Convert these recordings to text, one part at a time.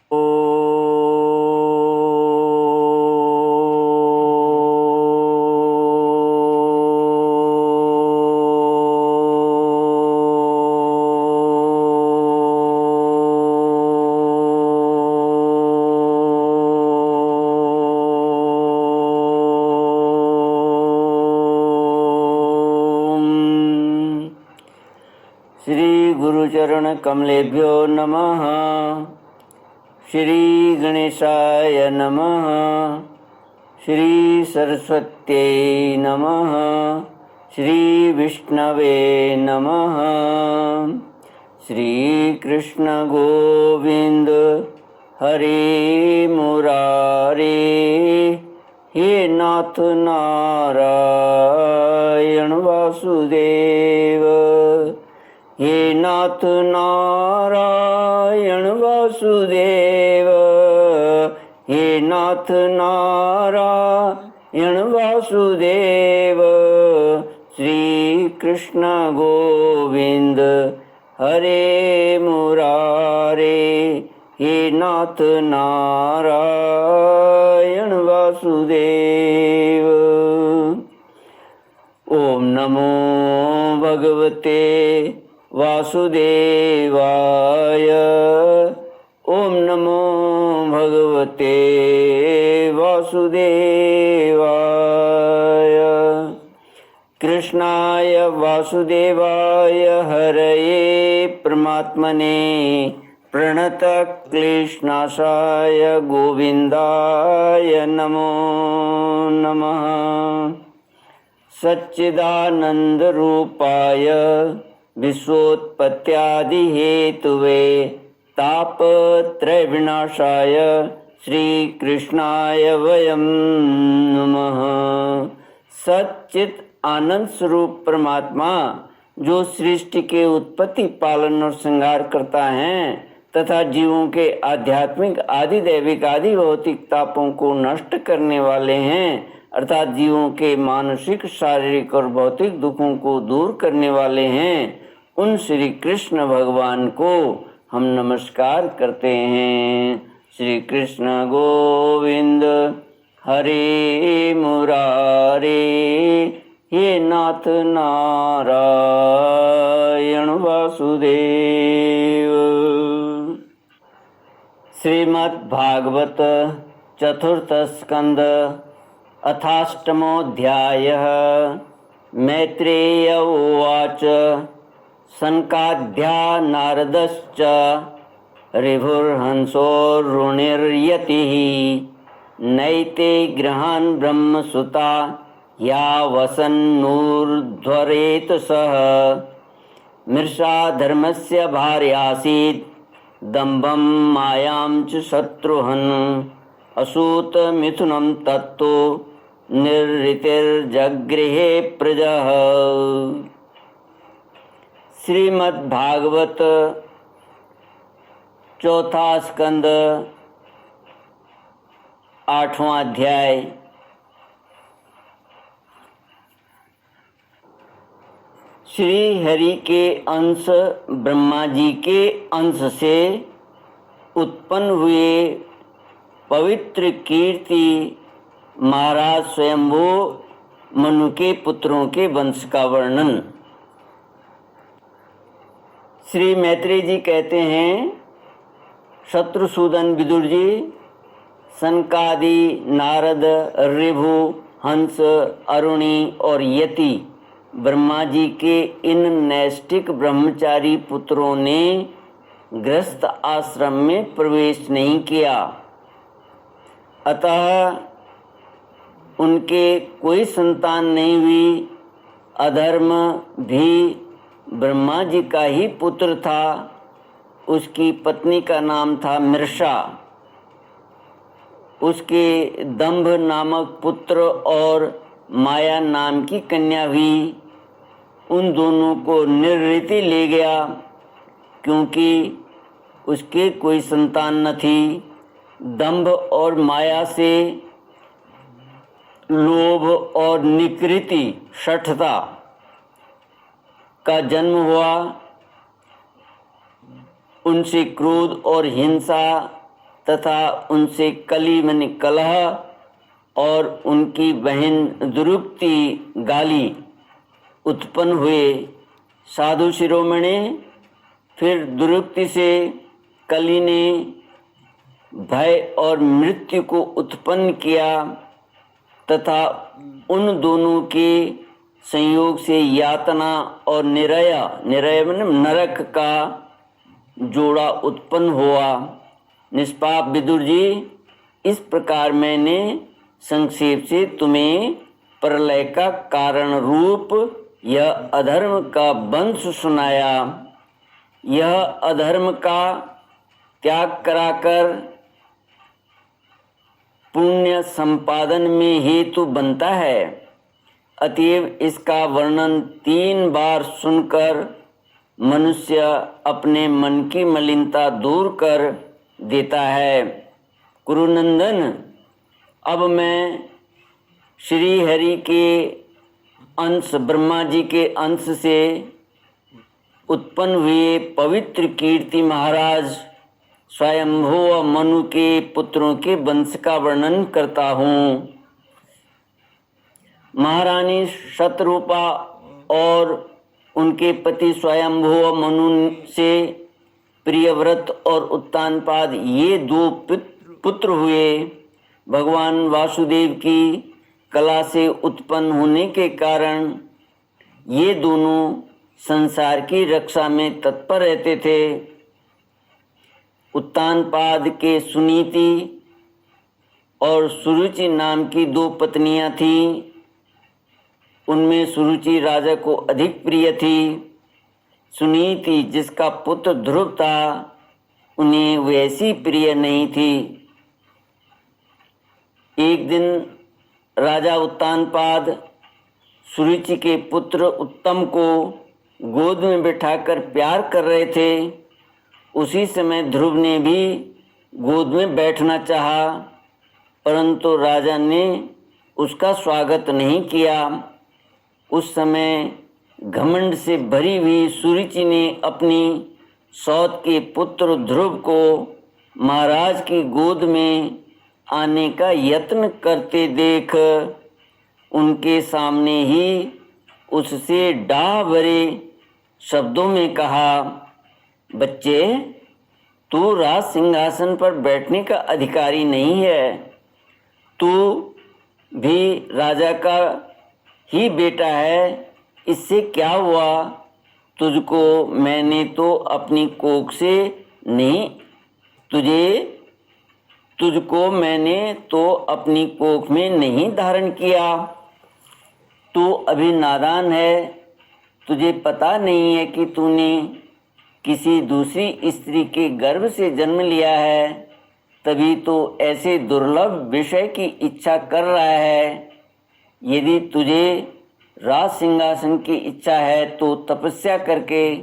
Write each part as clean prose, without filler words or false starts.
श्री गुरुचरण कमलेभ्यो नमः। श्री गणेशाय नमः। श्री सरस्वत्यै नमः। श्री विष्णवे नमः। श्री कृष्ण गोविंद हरे मुरारे, हे नाथ नारायण वासुदेव, हे नाथ नारायण वासुदेव, हे नाथ नारायण वासुदेव। श्री कृष्ण गोविंद हरे मुरारे, हे नाथ नारायण वासुदेव। ओम नमो भगवते वासुदेवाय। ओम नमो भगवते वासुदेवाय। कृष्णाय वासुदेवाय हरये परमात्मने प्रणतक्लेशनाशाय गोविन्दाय नमो नमः। सच्चिदानन्दरूपाय विश्वोत्पत्त्यादिहेतुवे तापत्रयविनाशाय श्रीकृष्णाय वयं नमः। सच्चित आनंद स्वरूप परमात्मा जो सृष्टि के उत्पत्ति, पालन और श्रृंगार करता है तथा जीवों के आध्यात्मिक, आदि दैविक, आदि भौतिक तापों को नष्ट करने वाले हैं, अर्थात जीवों के मानसिक, शारीरिक और भौतिक दुखों को दूर करने वाले हैं, उन श्री कृष्ण भगवान को हम नमस्कार करते हैं। श्री कृष्ण गोविंद हरे मुरारे, हे नाथ नारायण वासुदेव। श्रीमद् भागवत चतुर्थ स्कंद अथाष्टमोऽध्यायः। मैत्रेय उवाच सनकाद्या नारदश्च ऋभुर्हंसोरुणिर्यतिः नैते गृहान् ब्रह्मसुता या वसन्नूर्ध्वरेत सः। मृषा धर्मस्य भार्यासीत् दम्भं मायां च शत्रुहन् असूत मिथुनं तत्तो निर्ऋतिर्जगृहे प्रजः। श्रीमद् भागवत चौथा स्कंद 8वां अध्याय। श्री हरि के अंश ब्रह्मा जी के अंश से उत्पन्न हुए पवित्र कीर्ति महाराज स्वयंभू मनु के पुत्रों के वंश का वर्णन। श्री मैत्रेय जी कहते हैं, शत्रुसूदन विदुर जी, सनकादि, नारद, ऋभु, हंस, अरुणी और यति ब्रह्मा जी के इन नैष्टिक ब्रह्मचारी पुत्रों ने गृहस्थ आश्रम में प्रवेश नहीं किया, अतः उनके कोई संतान नहीं हुई। अधर्म भी ब्रह्मा जी का ही पुत्र था। उसकी पत्नी का नाम था मृषा। उसके दंभ नामक पुत्र और माया नाम की कन्या हुई। उन दोनों को निर्ऋति ले गया, क्योंकि उसके कोई संतान न थी। दंभ और माया से लोभ और निकृति, शठता का जन्म हुआ। उनसे क्रोध और हिंसा तथा उनसे कली माने कलह और उनकी बहन दुरुक्ति गाली उत्पन्न हुए। साधु शिरोमणि, फिर दुरुक्ति से कली ने भय और मृत्यु को उत्पन्न किया तथा उन दोनों के संयोग से यातना और निरय माने नरक का जोड़ा उत्पन्न हुआ। निष्पाप विदुर जी, इस प्रकार मैंने संक्षेप से तुम्हें प्रलय का कारण रूप यह अधर्म का वंश सुनाया। यह अधर्म का त्याग कराकर पुण्य संपादन में हेतु बनता है। अतएव इसका वर्णन 3 बार सुनकर मनुष्य अपने मन की मलिनता दूर कर देता है। कुरुनंदन, अब मैं श्री हरि के अंश, ब्रह्मा जी के अंश से उत्पन्न हुए पवित्र कीर्ति महाराज स्वयंभू व मनु के पुत्रों के वंश का वर्णन करता हूँ। महारानी शतरूपा और उनके पति स्वयंभू व मनु से प्रियव्रत और उत्तानपाद ये 2 पुत्र हुए। भगवान वासुदेव की कला से उत्पन्न होने के कारण ये दोनों संसार की रक्षा में तत्पर रहते थे। उत्तानपाद के सुनीति और सुरुचि नाम की 2 पत्नियां थीं। उनमें सुरुचि राजा को अधिक प्रिय थी। सुनीति, जिसका पुत्र ध्रुव था, उन्हें वैसी प्रिय नहीं थी। एक दिन राजा उत्तानपाद सुरुचि के पुत्र उत्तम को गोद में बिठाकर प्यार कर रहे थे। उसी समय ध्रुव ने भी गोद में बैठना चाहा, परंतु राजा ने उसका स्वागत नहीं किया। उस समय घमंड से भरी हुई सुरुचि ने अपनी सौत के पुत्र ध्रुव को महाराज की गोद में आने का यत्न करते देख उनके सामने ही उससे डाह भरे शब्दों में कहा, बच्चे, तू राज सिंहासन पर बैठने का अधिकारी नहीं है। तू भी राजा का ही बेटा है। इससे क्या हुआ? तुझको मैंने तो अपनी कोख से नहीं तुझको मैंने तो अपनी कोख में नहीं धारण किया। तू अभी नादान है। तुझे पता नहीं है कि तूने किसी दूसरी स्त्री के गर्भ से जन्म लिया है, तभी तो ऐसे दुर्लभ विषय की इच्छा कर रहा है। यदि तुझे राज सिंहासन की इच्छा है तो तपस्या करके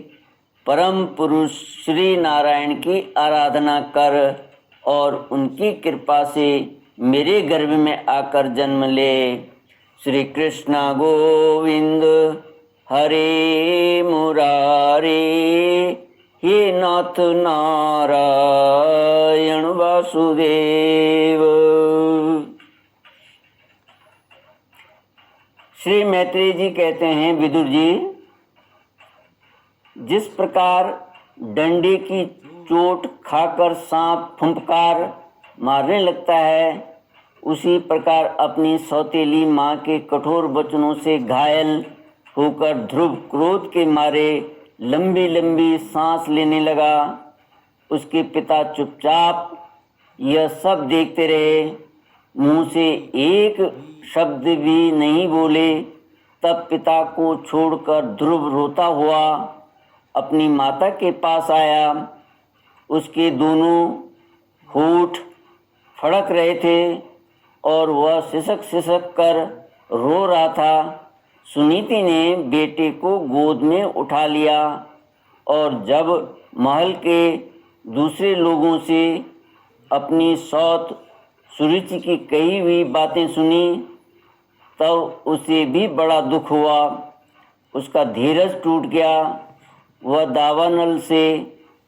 परम पुरुष श्री नारायण की आराधना कर और उनकी कृपा से मेरे गर्भ में आकर जन्म ले। श्री कृष्ण गोविंद हरे मुरारे, हे नाथ नारायण वासुदेव। श्री मैत्रेय जी कहते हैं, विदुर जी, जिस प्रकार डंडे की चोट खाकर सांप फुंफकार मारने लगता है, उसी प्रकार अपनी सौतेली माँ के कठोर वचनों से घायल होकर ध्रुव क्रोध के मारे लंबी लंबी सांस लेने लगा। उसके पिता चुपचाप यह सब देखते रहे, मुंह से एक शब्द भी नहीं बोले। तब पिता को छोड़कर ध्रुव रोता हुआ अपनी माता के पास आया। उसके दोनों होठ फड़क रहे थे और वह सिसक सिसक कर रो रहा था। सुनीति ने बेटे को गोद में उठा लिया और जब महल के दूसरे लोगों से अपनी सौत सुरुचि की कही हुई बातें सुनी, तब उसे भी बड़ा दुख हुआ। उसका धीरज टूट गया। वह दावानल से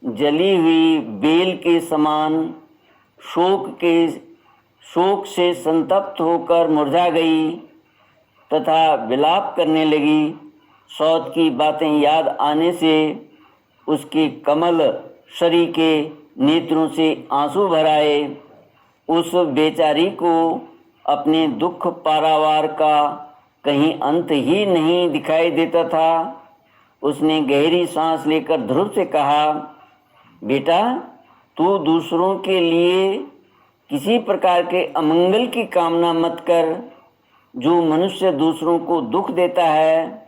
जली हुई बेल के समान शोक से संतप्त होकर मुरझा गई तथा विलाप करने लगी। सौत की बातें याद आने से उसके कमल शरीर के नेत्रों से आंसू भर आए। उस बेचारी को अपने दुख पारावार का कहीं अंत ही नहीं दिखाई देता था। उसने गहरी सांस लेकर ध्रुव से कहा, बेटा, तू दूसरों के लिए किसी प्रकार के अमंगल की कामना मत कर। जो मनुष्य दूसरों को दुख देता है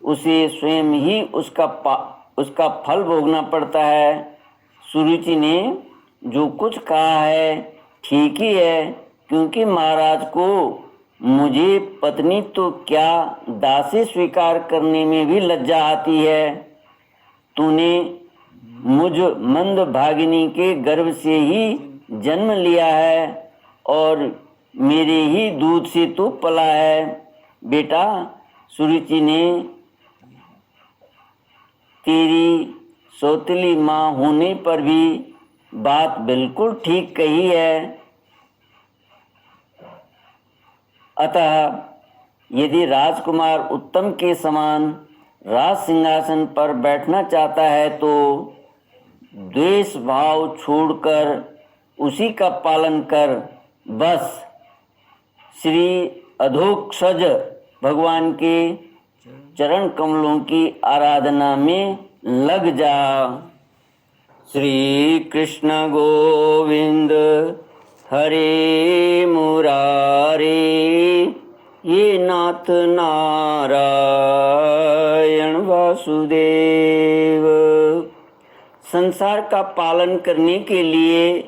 उसे स्वयं ही उसका फल भोगना पड़ता है। सुरुचि ने जो कुछ कहा है ठीक ही है, क्योंकि महाराज को मुझे पत्नी तो क्या दासी स्वीकार करने में भी लज्जा आती है। तूने मुझ मंद भागिनी के गर्भ से ही जन्म लिया है और मेरे ही दूध से तू पला है। बेटा, सुरुचि ने तेरी सौतेली माँ होने पर भी बात बिल्कुल ठीक कही है। अतः यदि राजकुमार उत्तम के समान राज सिंहासन पर बैठना चाहता है तो द्वेष भाव छोड़कर उसी का पालन कर। बस श्री अधोक्षज भगवान के चरण कमलों की आराधना में लग जा। श्री कृष्ण गोविंद हरे मुरारे, ये नाथ नारायण वासुदेव। संसार का पालन करने के लिए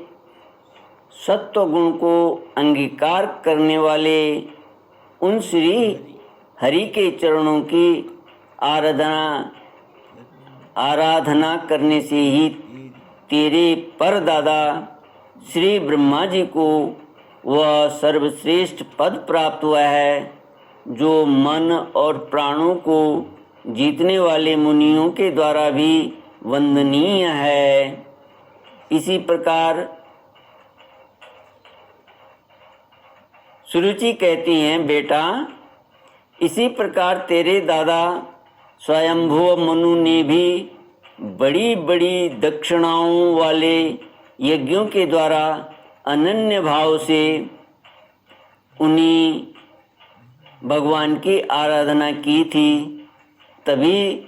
सत्व गुण को अंगीकार करने वाले उन श्री हरि के चरणों की आराधना करने से ही तेरे परदादा श्री ब्रह्मा जी को वह सर्वश्रेष्ठ पद प्राप्त हुआ है जो मन और प्राणों को जीतने वाले मुनियों के द्वारा भी वंदनीय है। इसी प्रकार सुरुचि कहती हैं, बेटा, इसी प्रकार तेरे दादा स्वयंभुव मनु ने भी बड़ी बड़ी दक्षिणाओं वाले यज्ञों के द्वारा अनन्य भाव से उन्हीं भगवान की आराधना की थी। तभी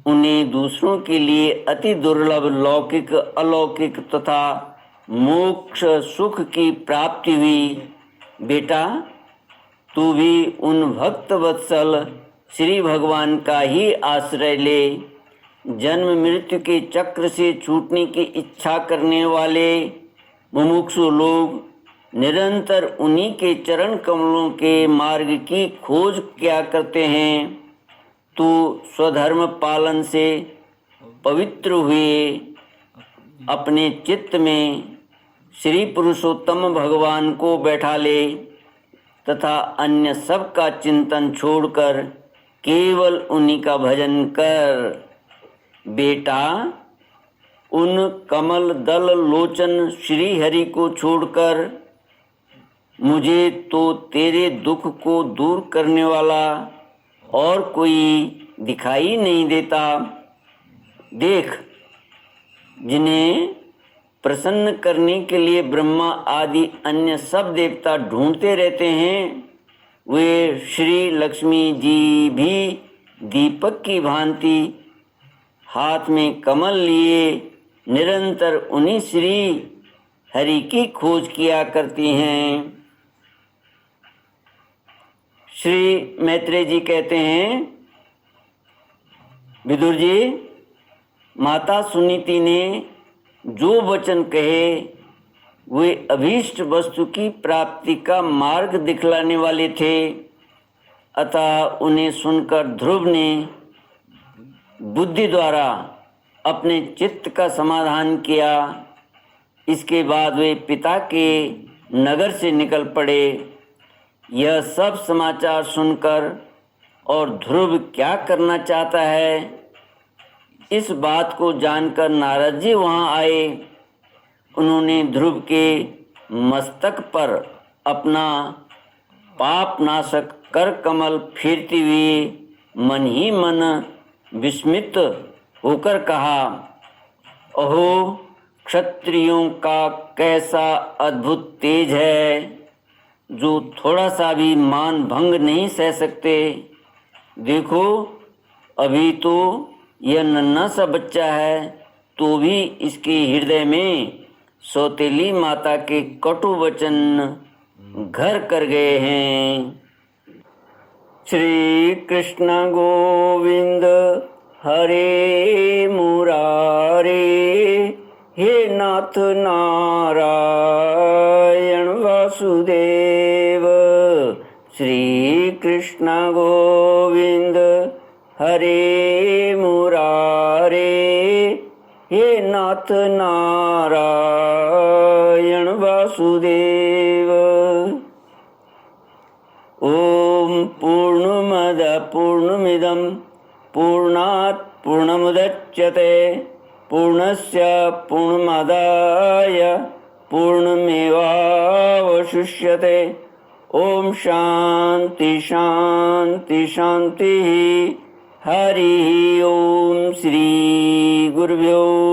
उन्हें दूसरों के लिए अति दुर्लभ लौकिक अलौकिक तथा मोक्ष सुख की प्राप्ति हुई। बेटा, तू भी उन भक्त वत्सल श्री भगवान का ही आश्रय ले। जन्म मृत्यु के चक्र से छूटने की इच्छा करने वाले मुमुक्षु लोग निरंतर उन्हीं के चरण कमलों के मार्ग की खोज किया करते हैं। तू स्वधर्म पालन से पवित्र हुए अपने चित्त में श्री पुरुषोत्तम भगवान को बैठा ले तथा अन्य सब का चिंतन छोड़कर केवल उन्हीं का भजन कर। बेटा, उन कमल दल लोचन श्री हरि को छोड़कर मुझे तो तेरे दुख को दूर करने वाला और कोई दिखाई नहीं देता। देख, जिन्हें प्रसन्न करने के लिए ब्रह्मा आदि अन्य सब देवता ढूंढते रहते हैं, वे श्री लक्ष्मी जी भी दीपक की भांति हाथ में कमल लिए निरंतर उन्हीं श्री हरि की खोज किया करती हैं। श्री मैत्रेय जी कहते हैं, विदुर जी, माता सुनीति ने जो वचन कहे वे अभीष्ट वस्तु की प्राप्ति का मार्ग दिखलाने वाले थे। अतः उन्हें सुनकर ध्रुव ने बुद्धि द्वारा अपने चित्त का समाधान किया। इसके बाद वे पिता के नगर से निकल पड़े। यह सब समाचार सुनकर और ध्रुव क्या करना चाहता है, इस बात को जानकर नारद जी वहाँ आए। उन्होंने ध्रुव के मस्तक पर अपना पाप नाशक कर कमल फेरते हुए मन ही मन विस्मित होकर कहा, अहो, क्षत्रियों का कैसा अद्भुत तेज है, जो थोड़ा सा भी मान भंग नहीं सह सकते। देखो, अभी तो यह नन्हा सा बच्चा है, तो भी इसके हृदय में सौतेली माता के कटु वचन घर कर गए हैं। श्री कृष्ण गोविंद हरे मुरारे, हे नाथ नारायण वासुदेव। श्री कृष्ण गोविंद हरे मुरारे, हे नाथ नारायण वासुदेव। ओम पूर्णमद पूर्णमिदं पूर्णात् पूर्णमुदच्यते पूर्णस्य पूर्णमादाय पूर्णमेवावशिष्यते। ओम शांति शांति शांति। हरि ओम। श्री गुरुभ्यो